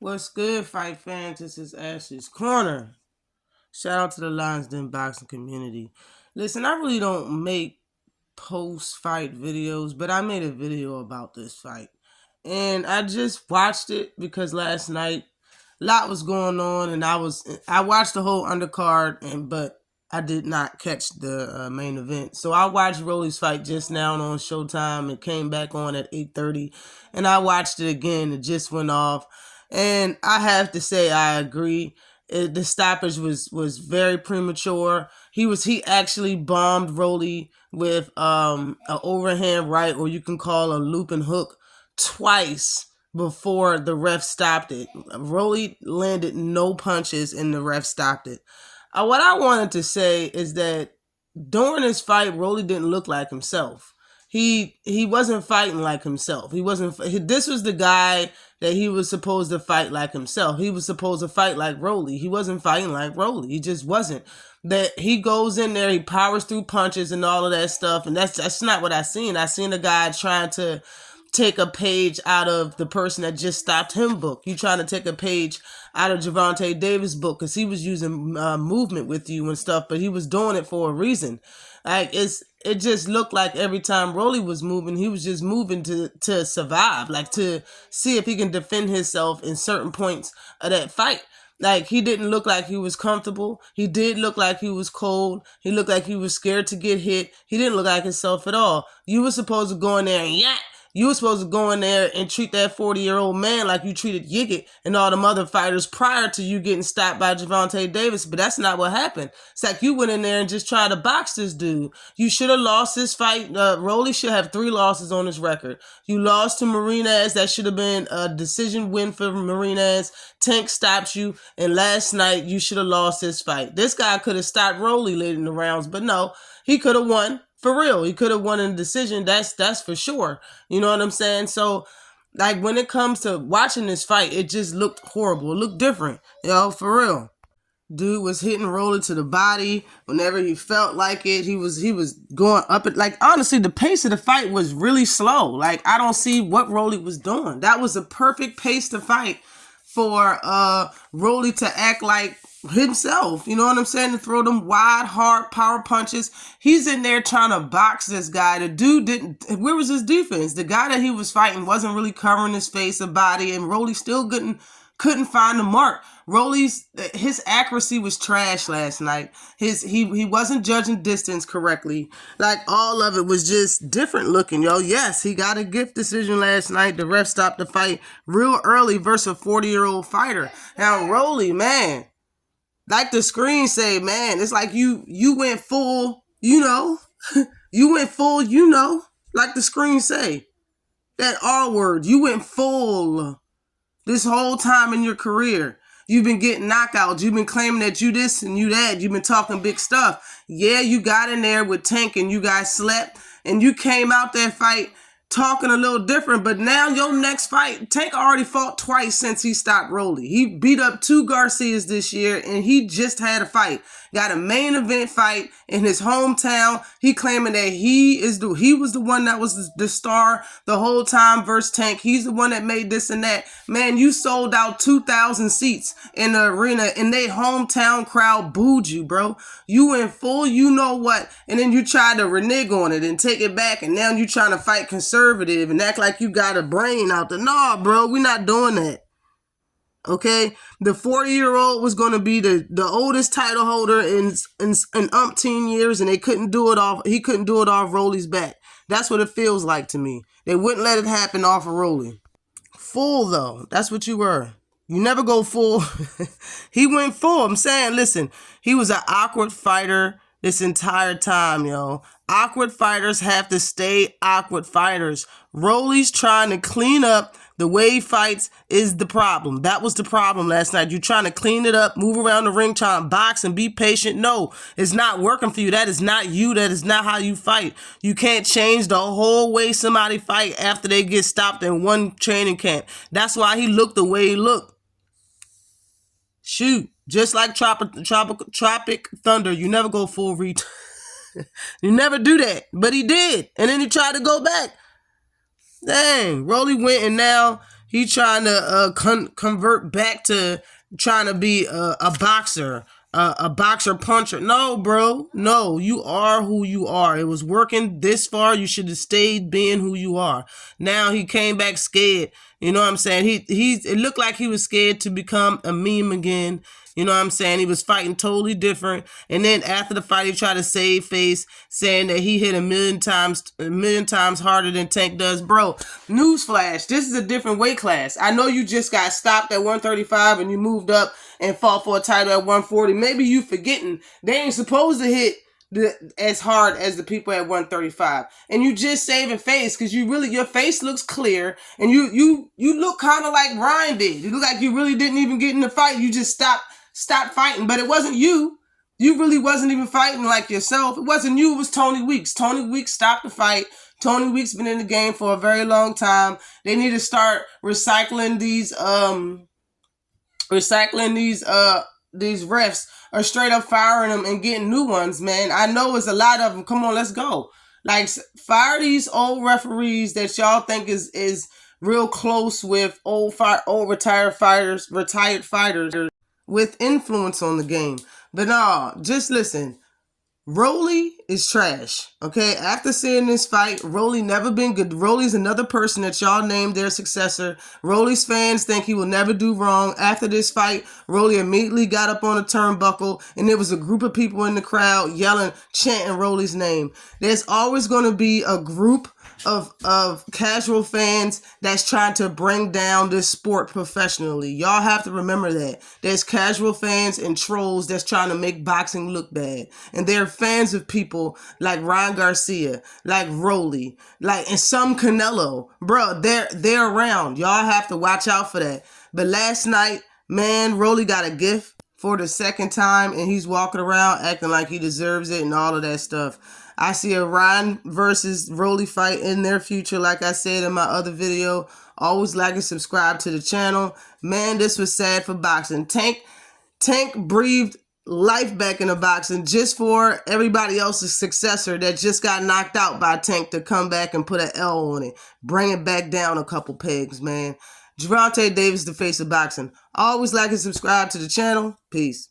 What's good, fight fans? This is Ash's Corner. Shout out to the Lions Den boxing community. Listen, I really don't make post-fight videos, but I made a video about this fight. And I just watched it because last night a lot was going on, and I watched the whole undercard, but I did not catch the main event. So I watched Rolly's fight just now on Showtime. It came back on at 8:30, and I watched it again. It just went off, and I have to say I agree. The stoppage was very premature. He actually bombed Rolly with an overhand right, or you can call a looping hook, twice before the ref stopped it. Rolly landed no punches and the ref stopped it. What I wanted to say is that during this fight, Rolly didn't look like himself. He wasn't fighting like himself. He wasn't. This was the guy that he was supposed to fight like himself. He was supposed to fight like Rolly. He wasn't fighting like Rolly. He just wasn't. That he goes in there, he powers through punches and all of that stuff, and that's not what I seen. I seen a guy trying to take a page out of the person that just stopped him book. You trying to take a page out of Gervonta Davis' book because he was using movement with you and stuff, but he was doing it for a reason. Like it just looked like every time Rolly was moving, he was just moving to survive, like to see if he can defend himself in certain points of that fight. Like, he didn't look like he was comfortable. He did look like he was cold. He looked like he was scared to get hit. He didn't look like himself at all. You were supposed to go in there and yak. You were supposed to go in there and treat that 40-year-old man like you treated Yiggit and all them other fighters prior to you getting stopped by Gervonta Davis, but that's not what happened. It's like you went in there and just tried to box this dude. You should have lost this fight. Rolly should have 3 losses on his record. You lost to Marinez. That should have been a decision win for Marinez. Tank stopped you, and last night you should have lost this fight. This guy could have stopped Rolly late in the rounds, but no, he could have won. For real, he could have won in a decision. That's for sure. You know what I'm saying? So, like, when it comes to watching this fight, it just looked horrible. It looked different, for real. Dude was hitting Rolly to the body whenever he felt like it. He was going up it. Like, honestly, the pace of the fight was really slow. Like, I don't see what Rolly was doing. That was a perfect pace to fight for Rolly to act like himself. You know what I'm saying? To throw them wide, hard power punches. He's in there trying to box this guy. The dude didn't. Where was his defense? The guy that he was fighting wasn't really covering his face or body, and Rolly still couldn't find the mark. His accuracy was trash last night. He wasn't judging distance correctly. Like, all of it was just different looking, yo. Yes, he got a gift decision last night. The ref stopped the fight real early versus a 40-year-old fighter. Now, Rolly, man, like the screen say, man, it's like you went full, you went full, like the screen say. That R word, you went full. This whole time in your career, you've been getting knockouts. You've been claiming that you this and you that. You've been talking big stuff. Yeah, you got in there with Tank and you guys slept. And you came out that fight talking a little different. But now your next fight, Tank already fought twice since he stopped Rolly. He beat up 2 Garcias this year and he just had a fight. Got a main event fight in his hometown. He claiming that he was the one that was the star the whole time versus Tank. He's the one that made this and that. Man, you sold out 2,000 seats in the arena and they hometown crowd booed you, bro. You went full, you know what, and then you tried to renege on it and take it back, and now you trying to fight conservative and act like you got a brain out there. No, bro, we not doing that. Okay, the 40-year-old was going to be the oldest title holder in umpteen years, and he couldn't do it off Rolly's back. That's what it feels like to me. They wouldn't let it happen off of Rolly. Full, though. That's what you were. You never go full. He went full. I'm saying, listen, he was an awkward fighter this entire time, yo. Awkward fighters have to stay awkward fighters. Rolly's trying to clean up the way he fights is the problem. That was the problem last night. You're trying to clean it up, move around the ring, trying to box and be patient. No, it's not working for you. That is not you. That is not how you fight. You can't change the whole way somebody fight after they get stopped in one training camp. That's why he looked the way he looked. Shoot, just like Tropic Thunder, you never go full reach. You never do that, but he did, and then he tried to go back. Dang, Rolly went, and now He trying to convert back to trying to be a boxer, a boxer puncher. No, bro. No, you are who you are. It was working this far. You should have stayed being who you are. Now he came back scared. You know what I'm saying? It looked like he was scared to become a meme again. You know what I'm saying? He was fighting totally different. And then after the fight, he tried to save face, saying that he hit a million times harder than Tank does. Bro, newsflash, this is a different weight class. I know you just got stopped at 135 and you moved up and fought for a title at 140. Maybe you forgetting they ain't supposed to hit as hard as the people at 135, and you just saving face because your face looks clear, and you look kind of like Ryan did. You look like you really didn't even get in the fight. You just stopped fighting, but it wasn't you. You really wasn't even fighting like yourself. It wasn't you. It was Tony Weeks. Tony Weeks stopped the fight. Tony Weeks been in the game for a very long time. They need to start recycling these refs, or straight up firing them and getting new ones, man. I know it's a lot of them. Come on, let's go. Like, fire these old referees that y'all think is real close with old retired fighters with influence on the game. But nah, just listen. Rolly is trash, okay? After seeing this fight, Rolly never been good. Rolly's another person that y'all named their successor. Rolly's fans think he will never do wrong. After this fight, Rolly immediately got up on a turnbuckle, and there was a group of people in the crowd yelling, chanting Rolly's name. There's always going to be a group of casual fans that's trying to bring down this sport professionally. Y'all have to remember that. There's casual fans and trolls that's trying to make boxing look bad. And they're fans of people like Ryan Garcia, like Rolly, and some Canelo. Bro, they're around. Y'all have to watch out for that. But last night, man, Rolly got a gift for the second time, and he's walking around acting like he deserves it and all of that stuff. I see a Ryan versus Rolly fight in their future, like I said in my other video. Always like and subscribe to the channel. Man, this was sad for boxing. Tank breathed life back into boxing just for everybody else's successor that just got knocked out by Tank to come back and put an L on it. Bring it back down a couple pegs, man. Gervonta Davis, the face of boxing. Always like and subscribe to the channel. Peace.